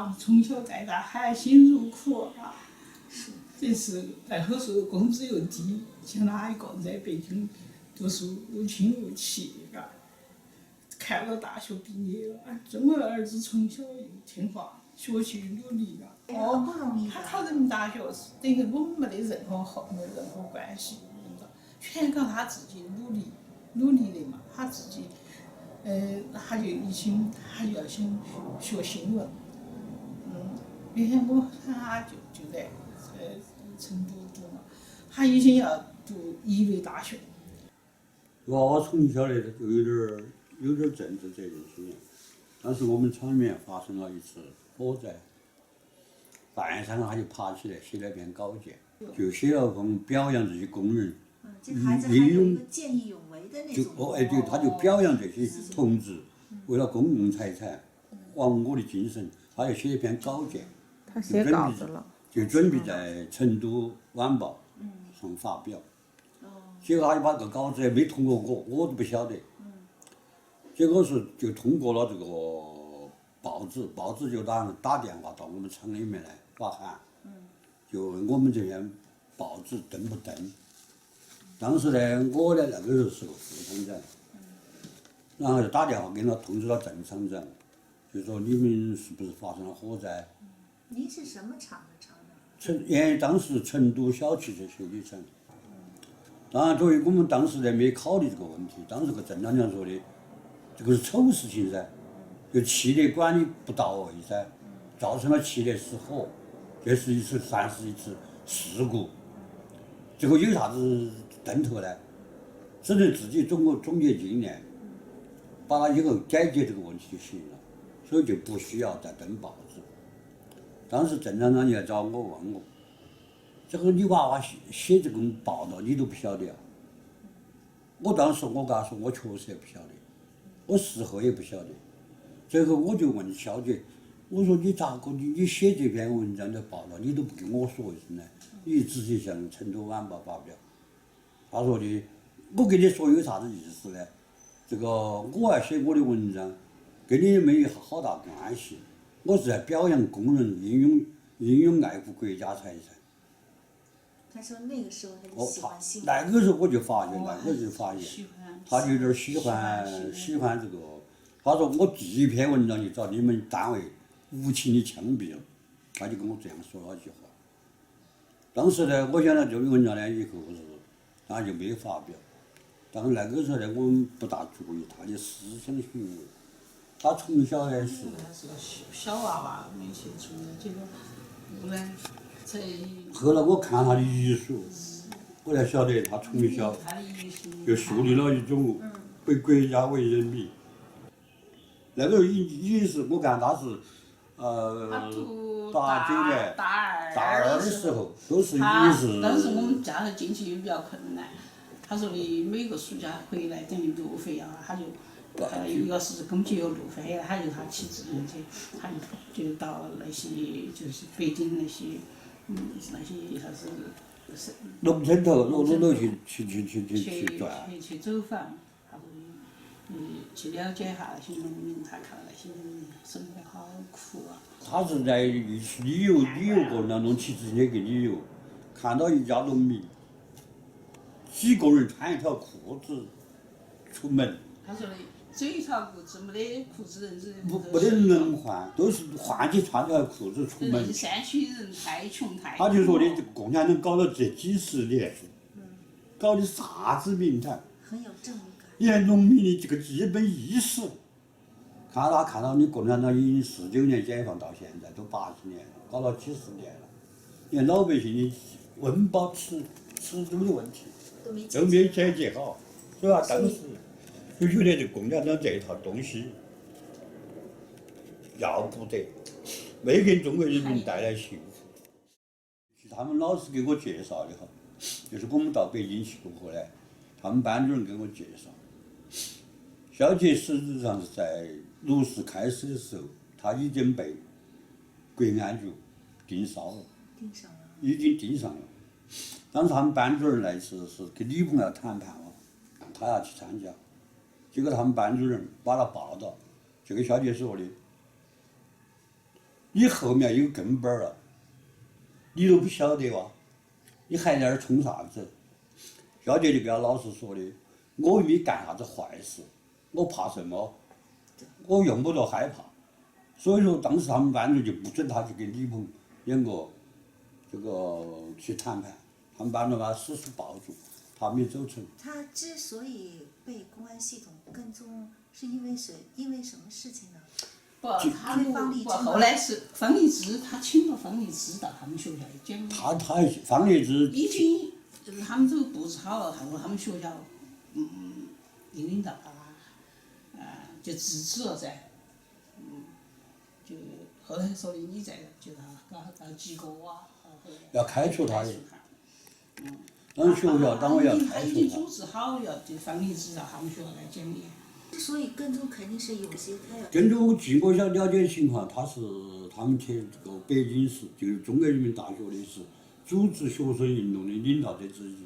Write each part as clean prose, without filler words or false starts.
把从小带大，含辛茹苦啊。这是那会儿说工资又低，像他一个人在北京读书无亲无戚，嘎，看到大学毕业了，这么儿子从小又听话，学习努力嘎。很不容易。他考人民大学是等于我们没得任何关系，全靠他自己努力的嘛，他自己。他就已经，他就要想学新闻，原先他就在成都读嘛，他已经要读医类大学。娃娃从小呢就有点政治责任心，当时我们厂里面发生了一次火灾，半晌他就爬起来写了篇稿件，就写了封表扬这些工人。这孩子还有一个见义勇为的那种。对，他就表扬这些同志，为了公共财产，亡我的精神，他就写一篇稿件。他写稿子了。就准备在成都晚报上发表。结果他就把这个稿子没通过我都不晓得。结果是就通过了这个报纸就打电话到我们厂里面来发函，就问我们这篇报纸登不登。当时呢，我呢那个时候是个副厂长，然后就打电话给他通知了郑厂长，就说你们是不是发生了火灾？您是什么厂的厂长？当时成都小汽车修理厂。当然，作为我们当时呢没考虑这个问题，当时个郑厂长说的，这个是丑事情噻，就企业管理不到位噻，造成了企业失火，这是算是一次事故。这个有啥子登头呢？只能自己总结经验，把它以后解决这个问题就行了，所以就不需要再登报纸。当时郑厂长就来找我问我，这个你娃娃写这种报道你都不晓得啊？我当时我跟他说我确实也不晓得，我事后也不晓得。最后我就问小姐，我说你咋个你写这篇文章的报道你都不跟我说一声呢？你直接向成都晚报发表。他说的，我跟你说有啥子意思呢？这个我要写我的文章，跟你没有好大关系。我是在表扬工人英勇爱护国家财产。他说那个时候他就喜欢新闻。那个时候我就发现，他就有点喜欢这个。他说我第一篇文章就找你们单位无情的枪毙了，他就跟我这样说了一句话。当时呢，我想到这篇文章呢以后是，他就没有发表。但是那个时候呢，我们不大注意他的思想行为。他从小呢是。他是个小娃娃没接触的，结果后来才。后来我看他的遗书，我才晓得他从小就树立了一种为国家为人民。那个已经是我看他是89年大二的时候，都是已经是。当时我们家头经济也比较困难，他说的每个暑假回来等于路费啊，他就一个是公积有路费，还有他骑自行车，他就到那些就是北京那些那些啥子农村头路去转。去走访。去了解一下那些农民，他看到那些农民生活好苦啊。他是在旅游过程当中骑自行车去旅游，看到一家农民，几个人穿一条裤子出门。他说的只有一条裤子，没得裤子人是。没得人换，都是换起穿条裤子出门。山区人太穷太。他就说的共产党搞了这几十年，搞的啥子名堂？很有正义感。连农民的这个基本意识，看到你共产党已经49年解放到现在都80年了，搞了几十年了，连老百姓的温饱吃住的问题都没解决好，所以当时就觉得这共产党这一套东西要不得，没给中国人民带来幸福。他们老师给我介绍的哈，就是我们到北京去过后呢，他们班主任给我介绍。小杰实质上是在6四开始的时候，他已经被国安局盯梢了，已经盯上了。当时他们班主任那次是跟女朋友谈判了，他要去参加，结果他们班主任把他报到，就跟小杰说的，你后面有根本儿了，你都不晓得哇，你还在那儿冲啥子？小姐就跟他老师说的，我又没干啥子坏事，我怕什么？我用不着害怕。所以说，当时他们班主就不准他去跟李鹏两个这个去谈判，他们班主把他死死抱住，他没走成。他之所以被公安系统跟踪，是因为什么事情呢？不，他不，后来是方励之，他请了方励之到他们学校里讲。他方励之已经就是他们都布置好了，后他们学校领导就制止了噻，就后来说的你再就搞几个啊，要开除他的。当学校单位要他开除他。已经组织好了，就方励之到他们学校来讲演。所以跟踪肯定是有些他要。跟踪，据我了解情况，他们去这个北京市，就是中国人民大学的是组织学生运动的领导者之一。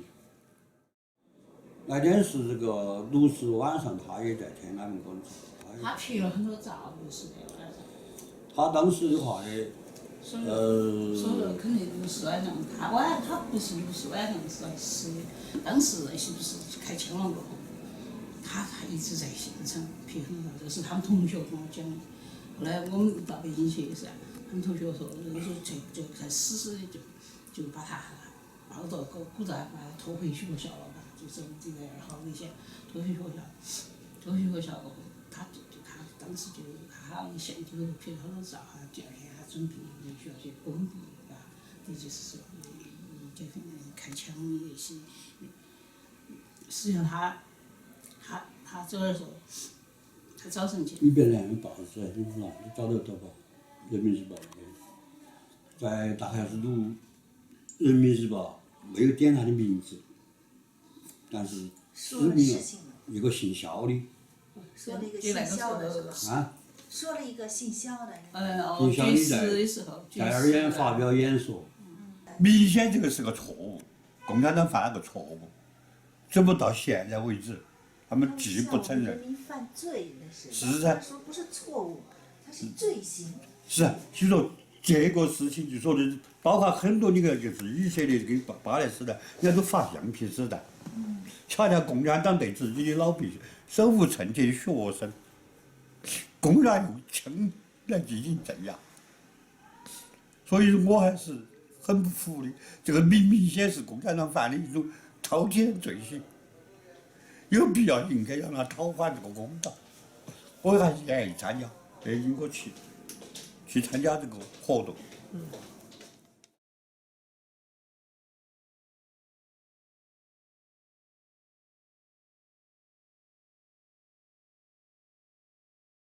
那天是这个6时晚上，他也在天安门广场。他拍了很多照，就是那晚上。他当时的话呢，说的肯定6时晚上，他不是6时晚上是在10，当时是不是开枪了过后，他一直在现场拍很多照，这是他们同学跟我讲的。后来我们到北京去噻，他们同学说，那个时候就才死死的就把他抱到鼓掌，把他拖回学校了吧，就是这个好危险，拖回学校过后，他当时就他一相机都拍了好多照，第二天他准备回学校去工地，也就是说，就开枪那些，实际上他走的时候，他早晨去。你别那样报纸，你知道，你找得到吧？人民日报那边，在大概是读人民日报没有点他的名字，但是指明了一个姓肖的。说了一个姓肖的是吧？啊。说了一个姓肖的。军事的时候，在二院发表演说，明显这个是个错误，共产党犯了个错误，怎么到现在为止，他们既不承认。人民犯罪那是。是噻。他说不是错误，他是罪行。是啊，所以说这个事情就说的，包括很多你看就是以色列跟巴勒斯坦，人家都发橡皮子弹。恰恰共产党对自己的老百姓手无寸铁的学生，公然用枪来进行镇压。所以我还是很不服的，这个明显是共产党犯的一种滔天罪行，有必要应该让他讨还这个公道。我还是愿意参加，北京我去参加这个活动。